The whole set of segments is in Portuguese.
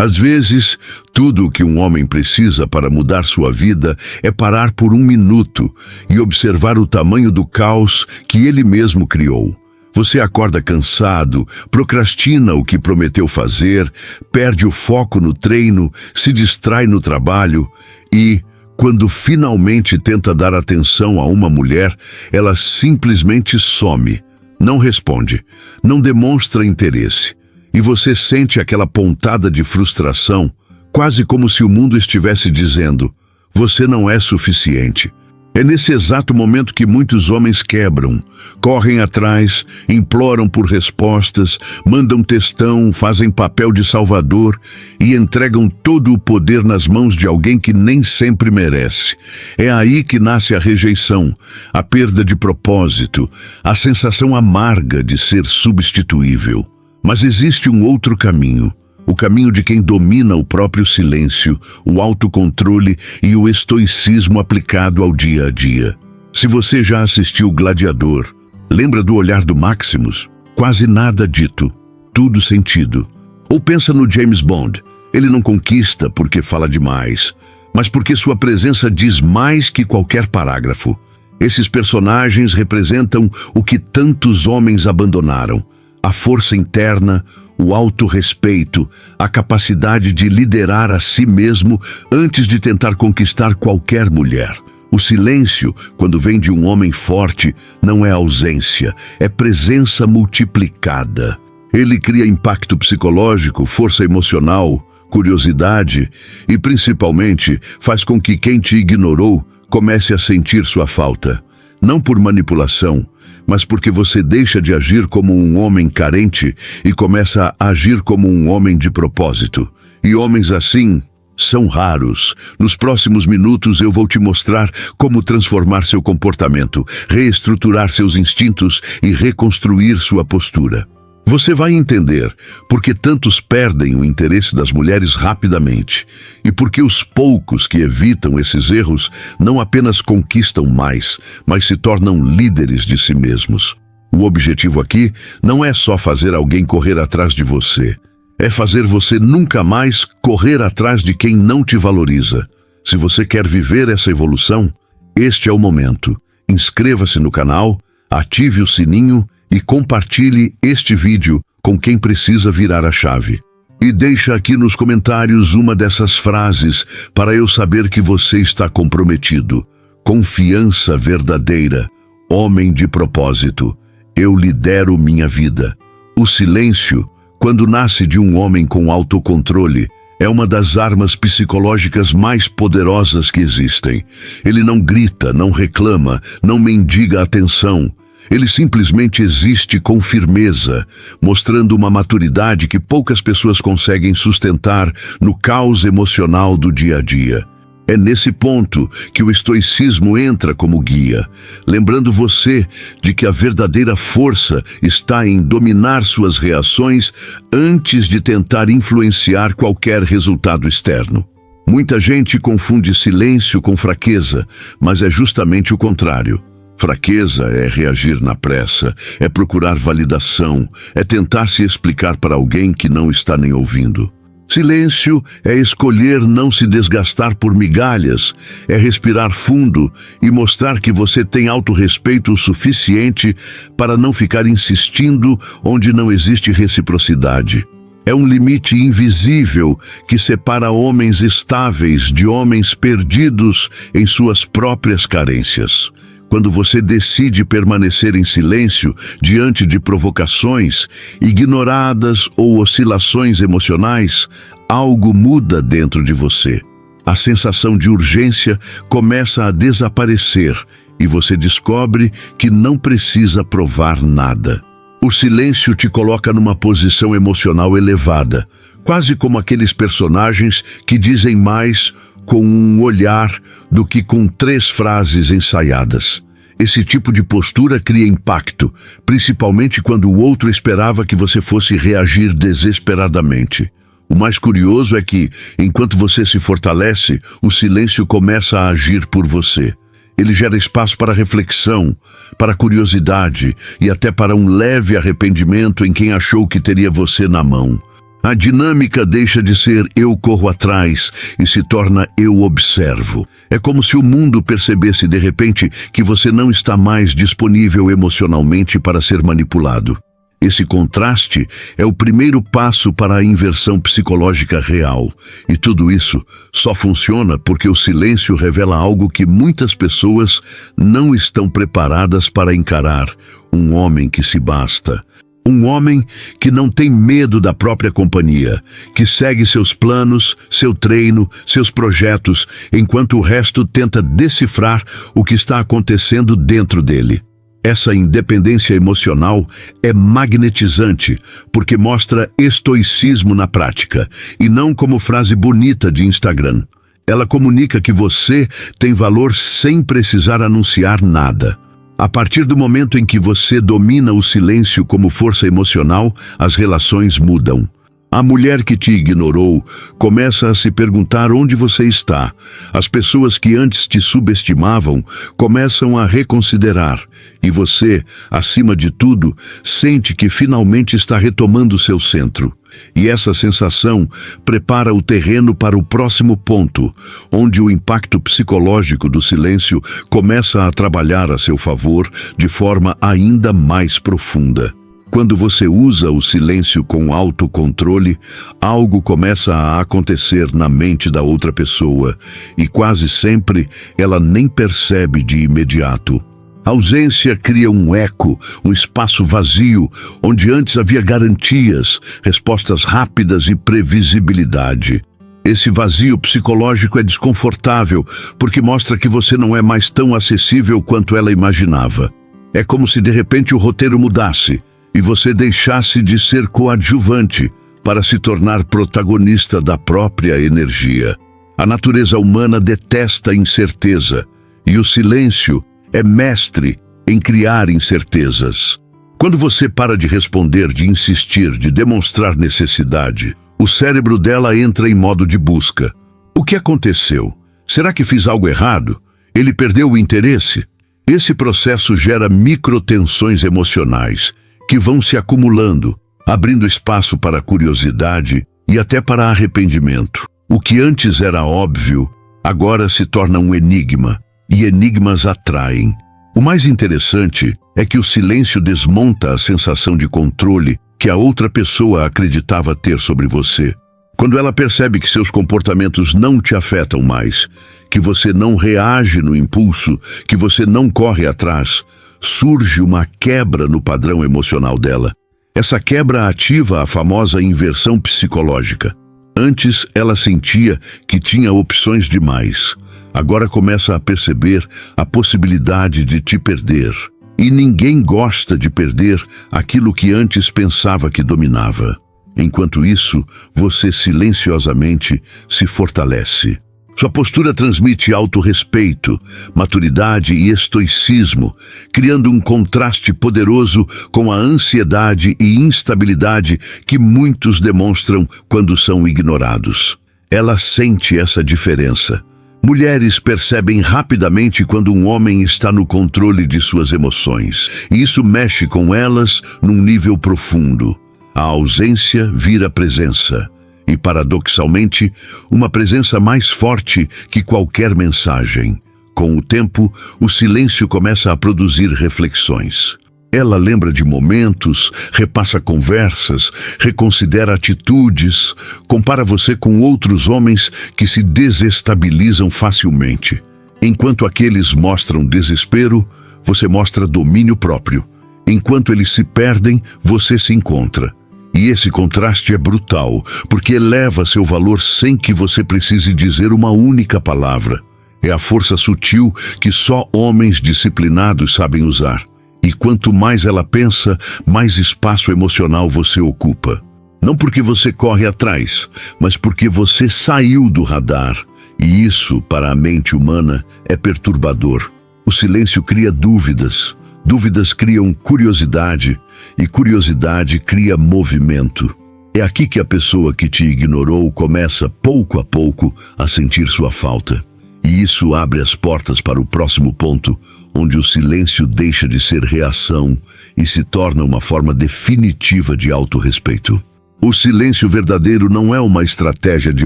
Às vezes, tudo o que um homem precisa para mudar sua vida é parar por um minuto e observar o tamanho do caos que ele mesmo criou. Você acorda cansado, procrastina o que prometeu fazer, perde o foco no treino, se distrai no trabalho e, quando finalmente tenta dar atenção a uma mulher, ela simplesmente some, não responde, não demonstra interesse. E você sente aquela pontada de frustração, quase como se o mundo estivesse dizendo: você não é suficiente. É nesse exato momento que muitos homens quebram, correm atrás, imploram por respostas, mandam textão, fazem papel de salvador e entregam todo o poder nas mãos de alguém que nem sempre merece. É aí que nasce a rejeição, a perda de propósito, a sensação amarga de ser substituível. Mas existe um outro caminho, o caminho de quem domina o próprio silêncio, o autocontrole e o estoicismo aplicado ao dia a dia. Se você já assistiu Gladiador, lembra do olhar do Maximus? Quase nada dito, tudo sentido. Ou pensa no James Bond, ele não conquista porque fala demais, mas porque sua presença diz mais que qualquer parágrafo. Esses personagens representam o que tantos homens abandonaram: a força interna, o autorrespeito, a capacidade de liderar a si mesmo antes de tentar conquistar qualquer mulher. O silêncio, quando vem de um homem forte, não é ausência, é presença multiplicada. Ele cria impacto psicológico, força emocional, curiosidade e, principalmente, faz com que quem te ignorou comece a sentir sua falta. Não por manipulação, mas porque você deixa de agir como um homem carente e começa a agir como um homem de propósito. E homens assim são raros. Nos próximos minutos eu vou te mostrar como transformar seu comportamento, reestruturar seus instintos e reconstruir sua postura. Você vai entender por que tantos perdem o interesse das mulheres rapidamente e por que os poucos que evitam esses erros não apenas conquistam mais, mas se tornam líderes de si mesmos. O objetivo aqui não é só fazer alguém correr atrás de você, é fazer você nunca mais correr atrás de quem não te valoriza. Se você quer viver essa evolução, este é o momento. Inscreva-se no canal, ative o sininho e compartilhe este vídeo com quem precisa virar a chave. E deixa aqui nos comentários uma dessas frases para eu saber que você está comprometido. Confiança verdadeira, homem de propósito. Eu lidero minha vida. O silêncio, quando nasce de um homem com autocontrole, é uma das armas psicológicas mais poderosas que existem. Ele não grita, não reclama, não mendiga atenção. Ele simplesmente existe com firmeza, mostrando uma maturidade que poucas pessoas conseguem sustentar no caos emocional do dia a dia. É nesse ponto que o estoicismo entra como guia, lembrando você de que a verdadeira força está em dominar suas reações antes de tentar influenciar qualquer resultado externo. Muita gente confunde silêncio com fraqueza, mas é justamente o contrário. Fraqueza é reagir na pressa, é procurar validação, é tentar se explicar para alguém que não está nem ouvindo. Silêncio é escolher não se desgastar por migalhas, é respirar fundo e mostrar que você tem autorrespeito o suficiente para não ficar insistindo onde não existe reciprocidade. É um limite invisível que separa homens estáveis de homens perdidos em suas próprias carências. Quando você decide permanecer em silêncio diante de provocações, ignoradas ou oscilações emocionais, algo muda dentro de você. A sensação de urgência começa a desaparecer e você descobre que não precisa provar nada. O silêncio te coloca numa posição emocional elevada, quase como aqueles personagens que dizem mais com um olhar do que com 3 frases ensaiadas. Esse tipo de postura cria impacto, principalmente quando o outro esperava que você fosse reagir desesperadamente. O mais curioso é que, enquanto você se fortalece, o silêncio começa a agir por você. Ele gera espaço para reflexão, para curiosidade e até para um leve arrependimento em quem achou que teria você na mão. A dinâmica deixa de ser eu corro atrás e se torna eu observo. É como se o mundo percebesse de repente que você não está mais disponível emocionalmente para ser manipulado. Esse contraste é o primeiro passo para a inversão psicológica real. E tudo isso só funciona porque o silêncio revela algo que muitas pessoas não estão preparadas para encarar: um homem que se basta. Um homem que não tem medo da própria companhia, que segue seus planos, seu treino, seus projetos, enquanto o resto tenta decifrar o que está acontecendo dentro dele. Essa independência emocional é magnetizante, porque mostra estoicismo na prática, e não como frase bonita de Instagram. Ela comunica que você tem valor sem precisar anunciar nada. A partir do momento em que você domina o silêncio como força emocional, as relações mudam. A mulher que te ignorou começa a se perguntar onde você está. As pessoas que antes te subestimavam começam a reconsiderar. E você, acima de tudo, sente que finalmente está retomando seu centro. E essa sensação prepara o terreno para o próximo ponto, onde o impacto psicológico do silêncio começa a trabalhar a seu favor de forma ainda mais profunda. Quando você usa o silêncio com autocontrole, algo começa a acontecer na mente da outra pessoa, e quase sempre ela nem percebe de imediato. A ausência cria um eco, um espaço vazio, onde antes havia garantias, respostas rápidas e previsibilidade. Esse vazio psicológico é desconfortável, porque mostra que você não é mais tão acessível quanto ela imaginava. É como se de repente o roteiro mudasse, e você deixasse de ser coadjuvante para se tornar protagonista da própria energia. A natureza humana detesta a incerteza, e o silêncio é mestre em criar incertezas. Quando você para de responder, de insistir, de demonstrar necessidade, o cérebro dela entra em modo de busca. O que aconteceu? Será que fiz algo errado? Ele perdeu o interesse? Esse processo gera microtensões emocionais que vão se acumulando, abrindo espaço para curiosidade e até para arrependimento. O que antes era óbvio, agora se torna um enigma. E enigmas atraem. O mais interessante é que o silêncio desmonta a sensação de controle que a outra pessoa acreditava ter sobre você. Quando ela percebe que seus comportamentos não te afetam mais, que você não reage no impulso, que você não corre atrás, surge uma quebra no padrão emocional dela. Essa quebra ativa a famosa inversão psicológica. Antes ela sentia que tinha opções demais. Agora começa a perceber a possibilidade de te perder. E ninguém gosta de perder aquilo que antes pensava que dominava. Enquanto isso, você silenciosamente se fortalece. Sua postura transmite autorrespeito, maturidade e estoicismo, criando um contraste poderoso com a ansiedade e instabilidade que muitos demonstram quando são ignorados. Ela sente essa diferença. Mulheres percebem rapidamente quando um homem está no controle de suas emoções, e isso mexe com elas num nível profundo. A ausência vira presença, e paradoxalmente, uma presença mais forte que qualquer mensagem. Com o tempo, o silêncio começa a produzir reflexões. Ela lembra de momentos, repassa conversas, reconsidera atitudes, compara você com outros homens que se desestabilizam facilmente. Enquanto aqueles mostram desespero, você mostra domínio próprio. Enquanto eles se perdem, você se encontra. E esse contraste é brutal, porque eleva seu valor sem que você precise dizer uma única palavra. É a força sutil que só homens disciplinados sabem usar. E quanto mais ela pensa, mais espaço emocional você ocupa. Não porque você corre atrás, mas porque você saiu do radar. E isso, para a mente humana, é perturbador. O silêncio cria dúvidas. Dúvidas criam curiosidade. E curiosidade cria movimento. É aqui que a pessoa que te ignorou começa, pouco a pouco, a sentir sua falta. E isso abre as portas para o próximo ponto, onde o silêncio deixa de ser reação e se torna uma forma definitiva de autorrespeito. O silêncio verdadeiro não é uma estratégia de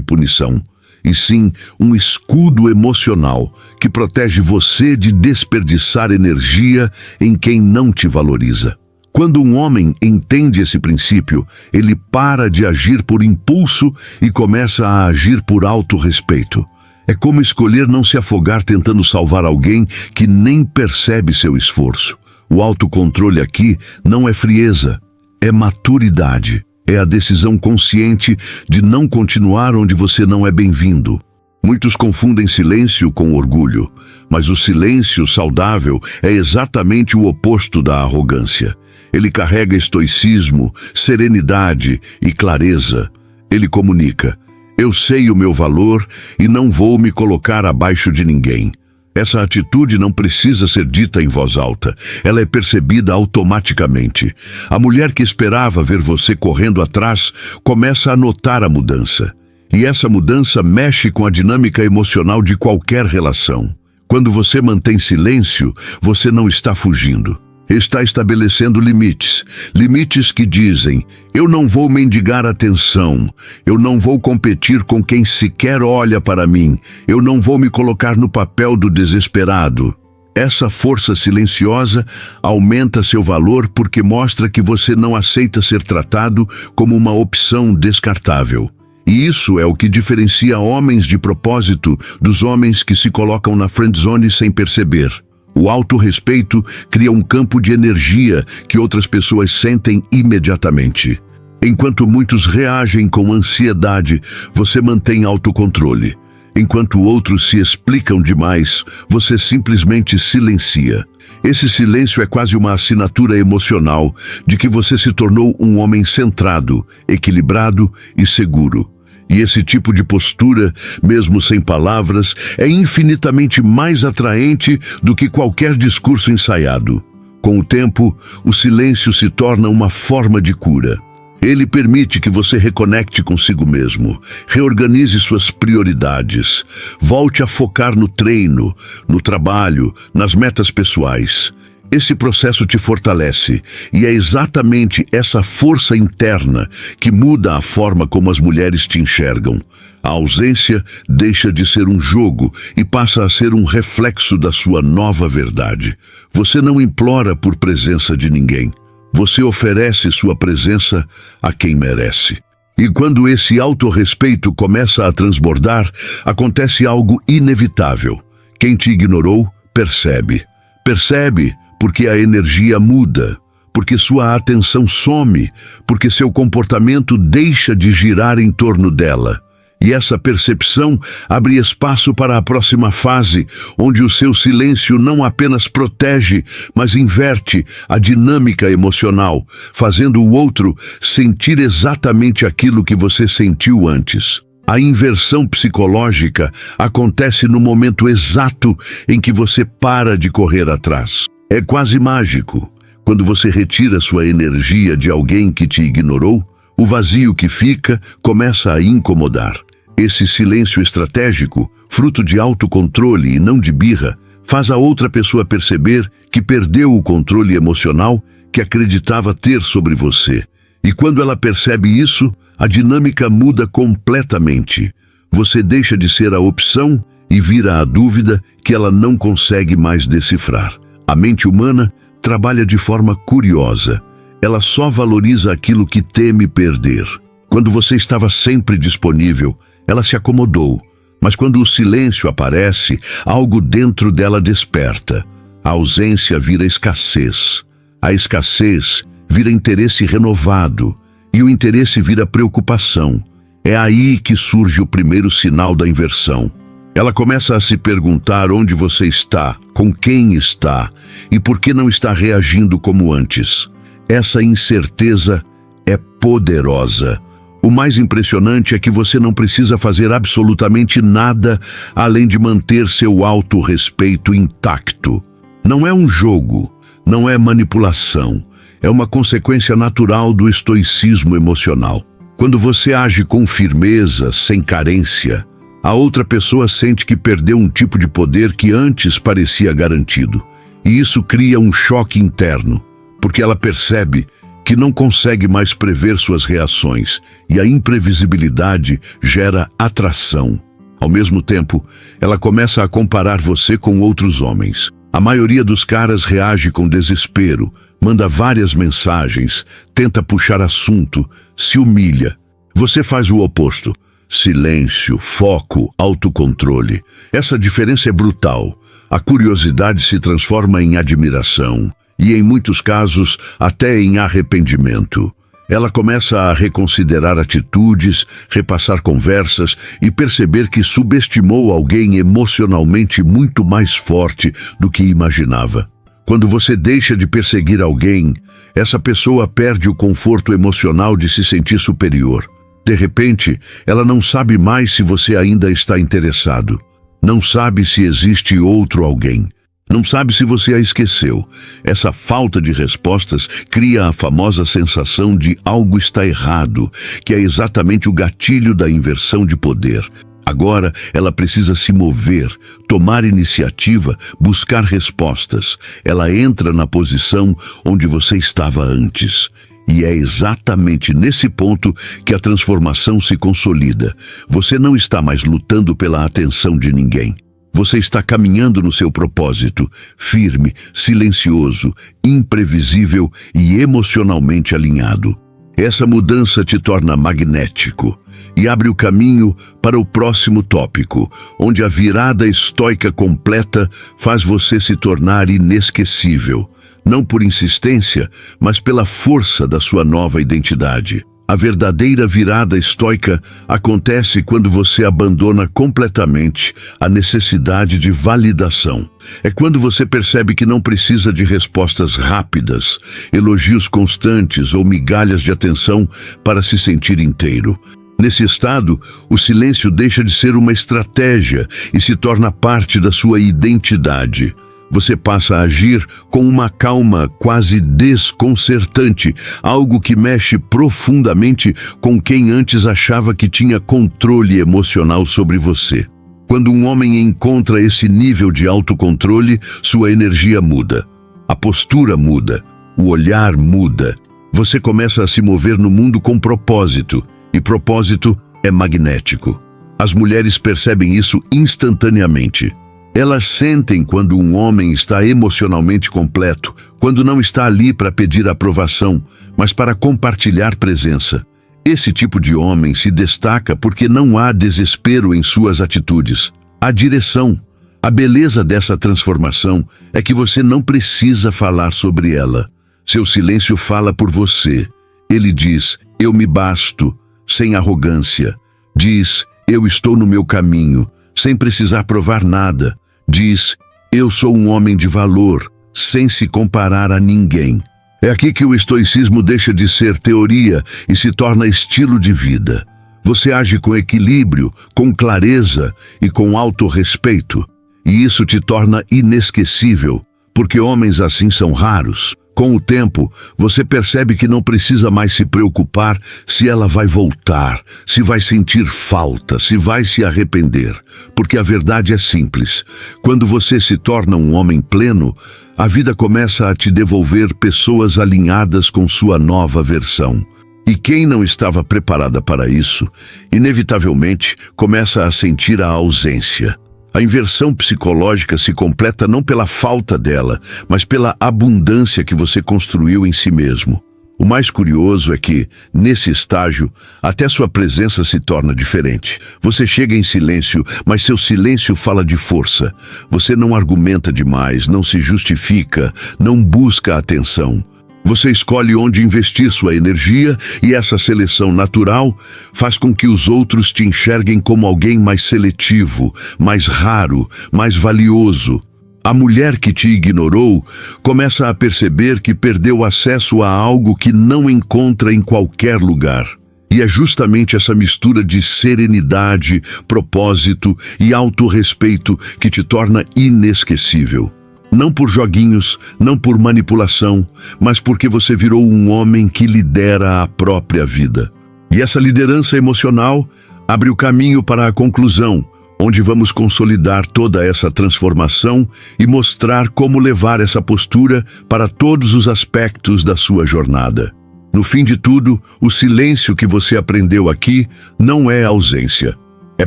punição, e sim um escudo emocional que protege você de desperdiçar energia em quem não te valoriza. Quando um homem entende esse princípio, ele para de agir por impulso e começa a agir por autorrespeito. É como escolher não se afogar tentando salvar alguém que nem percebe seu esforço. O autocontrole aqui não é frieza, é maturidade. É a decisão consciente de não continuar onde você não é bem-vindo. Muitos confundem silêncio com orgulho, mas o silêncio saudável é exatamente o oposto da arrogância. Ele carrega estoicismo, serenidade e clareza. Ele comunica: eu sei o meu valor e não vou me colocar abaixo de ninguém. Essa atitude não precisa ser dita em voz alta, ela é percebida automaticamente. A mulher que esperava ver você correndo atrás começa a notar a mudança. E essa mudança mexe com a dinâmica emocional de qualquer relação. Quando você mantém silêncio, você não está fugindo. Está estabelecendo limites. Limites que dizem: eu não vou mendigar atenção, eu não vou competir com quem sequer olha para mim, eu não vou me colocar no papel do desesperado. Essa força silenciosa aumenta seu valor porque mostra que você não aceita ser tratado como uma opção descartável. E isso é o que diferencia homens de propósito dos homens que se colocam na friendzone sem perceber. O autorrespeito cria um campo de energia que outras pessoas sentem imediatamente. Enquanto muitos reagem com ansiedade, você mantém autocontrole. Enquanto outros se explicam demais, você simplesmente silencia. Esse silêncio é quase uma assinatura emocional de que você se tornou um homem centrado, equilibrado e seguro. E esse tipo de postura, mesmo sem palavras, é infinitamente mais atraente do que qualquer discurso ensaiado. Com o tempo, o silêncio se torna uma forma de cura. Ele permite que você reconecte consigo mesmo, reorganize suas prioridades, volte a focar no treino, no trabalho, nas metas pessoais. Esse processo te fortalece, e é exatamente essa força interna que muda a forma como as mulheres te enxergam. A ausência deixa de ser um jogo e passa a ser um reflexo da sua nova verdade. Você não implora por presença de ninguém. Você oferece sua presença a quem merece. E quando esse autorrespeito começa a transbordar, acontece algo inevitável. Quem te ignorou, percebe. Percebe porque a energia muda, porque sua atenção some, porque seu comportamento deixa de girar em torno dela. E essa percepção abre espaço para a próxima fase, onde o seu silêncio não apenas protege, mas inverte a dinâmica emocional, fazendo o outro sentir exatamente aquilo que você sentiu antes. A inversão psicológica acontece no momento exato em que você para de correr atrás. É quase mágico. Quando você retira sua energia de alguém que te ignorou, o vazio que fica começa a incomodar. Esse silêncio estratégico, fruto de autocontrole e não de birra, faz a outra pessoa perceber que perdeu o controle emocional que acreditava ter sobre você. E quando ela percebe isso, a dinâmica muda completamente. Você deixa de ser a opção e vira a dúvida que ela não consegue mais decifrar. A mente humana trabalha de forma curiosa. Ela só valoriza aquilo que teme perder. Quando você estava sempre disponível, ela se acomodou. Mas quando o silêncio aparece, algo dentro dela desperta. A ausência vira escassez. A escassez vira interesse renovado. E o interesse vira preocupação. É aí que surge o primeiro sinal da inversão. Ela começa a se perguntar onde você está, com quem está e por que não está reagindo como antes. Essa incerteza é poderosa. O mais impressionante é que você não precisa fazer absolutamente nada além de manter seu autorrespeito intacto. Não é um jogo, não é manipulação, é uma consequência natural do estoicismo emocional. Quando você age com firmeza, sem carência, a outra pessoa sente que perdeu um tipo de poder que antes parecia garantido. E isso cria um choque interno, porque ela percebe que não consegue mais prever suas reações, e a imprevisibilidade gera atração. Ao mesmo tempo, ela começa a comparar você com outros homens. A maioria dos caras reage com desespero, manda várias mensagens, tenta puxar assunto, se humilha. Você faz o oposto. Silêncio, foco, autocontrole. Essa diferença é brutal. A curiosidade se transforma em admiração e, em muitos casos, até em arrependimento. Ela começa a reconsiderar atitudes, repassar conversas e perceber que subestimou alguém emocionalmente muito mais forte do que imaginava. Quando você deixa de perseguir alguém, essa pessoa perde o conforto emocional de se sentir superior. De repente, ela não sabe mais se você ainda está interessado. Não sabe se existe outro alguém. Não sabe se você a esqueceu. Essa falta de respostas cria a famosa sensação de algo está errado, que é exatamente o gatilho da inversão de poder. Agora, ela precisa se mover, tomar iniciativa, buscar respostas. Ela entra na posição onde você estava antes. E é exatamente nesse ponto que a transformação se consolida. Você não está mais lutando pela atenção de ninguém. Você está caminhando no seu propósito, firme, silencioso, imprevisível e emocionalmente alinhado. Essa mudança te torna magnético e abre o caminho para o próximo tópico, onde a virada estoica completa faz você se tornar inesquecível. Não por insistência, mas pela força da sua nova identidade. A verdadeira virada estoica acontece quando você abandona completamente a necessidade de validação. É quando você percebe que não precisa de respostas rápidas, elogios constantes ou migalhas de atenção para se sentir inteiro. Nesse estado, o silêncio deixa de ser uma estratégia e se torna parte da sua identidade. Você passa a agir com uma calma quase desconcertante, algo que mexe profundamente com quem antes achava que tinha controle emocional sobre você. Quando um homem encontra esse nível de autocontrole, sua energia muda, a postura muda, o olhar muda. Você começa a se mover no mundo com propósito, e propósito é magnético. As mulheres percebem isso instantaneamente. Elas sentem quando um homem está emocionalmente completo, quando não está ali para pedir aprovação, mas para compartilhar presença. Esse tipo de homem se destaca porque não há desespero em suas atitudes. Há direção. A beleza dessa transformação é que você não precisa falar sobre ela. Seu silêncio fala por você. Ele diz, eu me basto, sem arrogância. Diz, eu estou no meu caminho, sem precisar provar nada. Diz, eu sou um homem de valor, sem se comparar a ninguém. É aqui que o estoicismo deixa de ser teoria e se torna estilo de vida. Você age com equilíbrio, com clareza e com autorrespeito. E isso te torna inesquecível, porque homens assim são raros. Com o tempo, você percebe que não precisa mais se preocupar se ela vai voltar, se vai sentir falta, se vai se arrepender. Porque a verdade é simples. Quando você se torna um homem pleno, a vida começa a te devolver pessoas alinhadas com sua nova versão. E quem não estava preparada para isso, inevitavelmente começa a sentir a ausência. A inversão psicológica se completa não pela falta dela, mas pela abundância que você construiu em si mesmo. O mais curioso é que, nesse estágio, até sua presença se torna diferente. Você chega em silêncio, mas seu silêncio fala de força. Você não argumenta demais, não se justifica, não busca atenção. Você escolhe onde investir sua energia e essa seleção natural faz com que os outros te enxerguem como alguém mais seletivo, mais raro, mais valioso. A mulher que te ignorou começa a perceber que perdeu acesso a algo que não encontra em qualquer lugar. E é justamente essa mistura de serenidade, propósito e autorrespeito que te torna inesquecível. Não por joguinhos, não por manipulação, mas porque você virou um homem que lidera a própria vida. E essa liderança emocional abre o caminho para a conclusão, onde vamos consolidar toda essa transformação e mostrar como levar essa postura para todos os aspectos da sua jornada. No fim de tudo, o silêncio que você aprendeu aqui não é ausência, é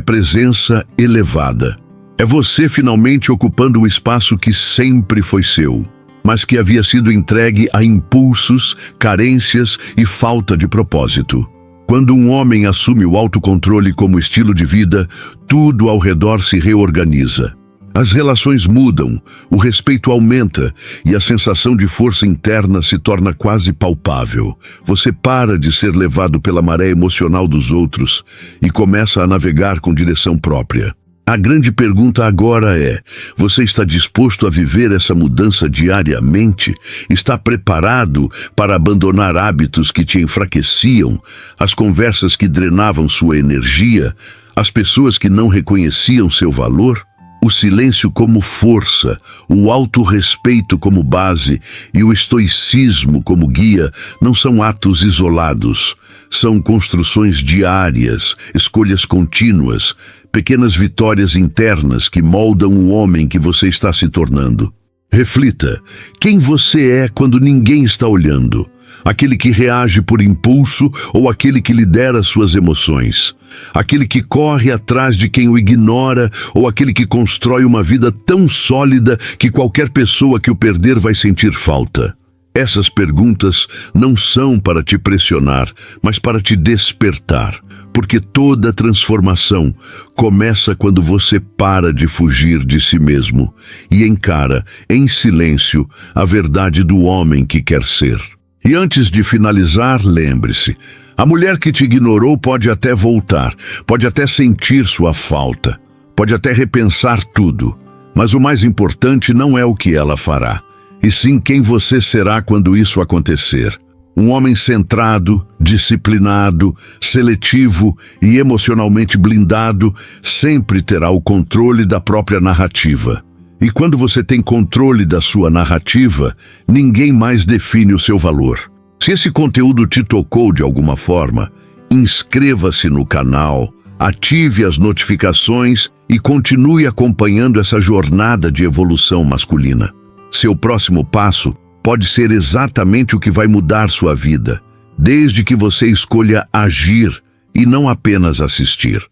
presença elevada. É você finalmente ocupando o espaço que sempre foi seu, mas que havia sido entregue a impulsos, carências e falta de propósito. Quando um homem assume o autocontrole como estilo de vida, tudo ao redor se reorganiza. As relações mudam, o respeito aumenta e a sensação de força interna se torna quase palpável. Você para de ser levado pela maré emocional dos outros e começa a navegar com direção própria. A grande pergunta agora é: você está disposto a viver essa mudança diariamente? Está preparado para abandonar hábitos que te enfraqueciam, as conversas que drenavam sua energia, as pessoas que não reconheciam seu valor? O silêncio como força, o autorrespeito como base e o estoicismo como guia não são atos isolados. São construções diárias, escolhas contínuas, pequenas vitórias internas que moldam o homem que você está se tornando. Reflita: quem você é quando ninguém está olhando? Aquele que reage por impulso ou aquele que lidera suas emoções? Aquele que corre atrás de quem o ignora ou aquele que constrói uma vida tão sólida que qualquer pessoa que o perder vai sentir falta? Essas perguntas não são para te pressionar, mas para te despertar, porque toda transformação começa quando você para de fugir de si mesmo e encara, em silêncio, a verdade do homem que quer ser. E antes de finalizar, lembre-se: a mulher que te ignorou pode até voltar, pode até sentir sua falta, pode até repensar tudo, mas o mais importante não é o que ela fará, e sim quem você será quando isso acontecer. Um homem centrado, disciplinado, seletivo e emocionalmente blindado sempre terá o controle da própria narrativa. E quando você tem controle da sua narrativa, ninguém mais define o seu valor. Se esse conteúdo te tocou de alguma forma, inscreva-se no canal, ative as notificações e continue acompanhando essa jornada de evolução masculina. Seu próximo passo pode ser exatamente o que vai mudar sua vida, desde que você escolha agir e não apenas assistir.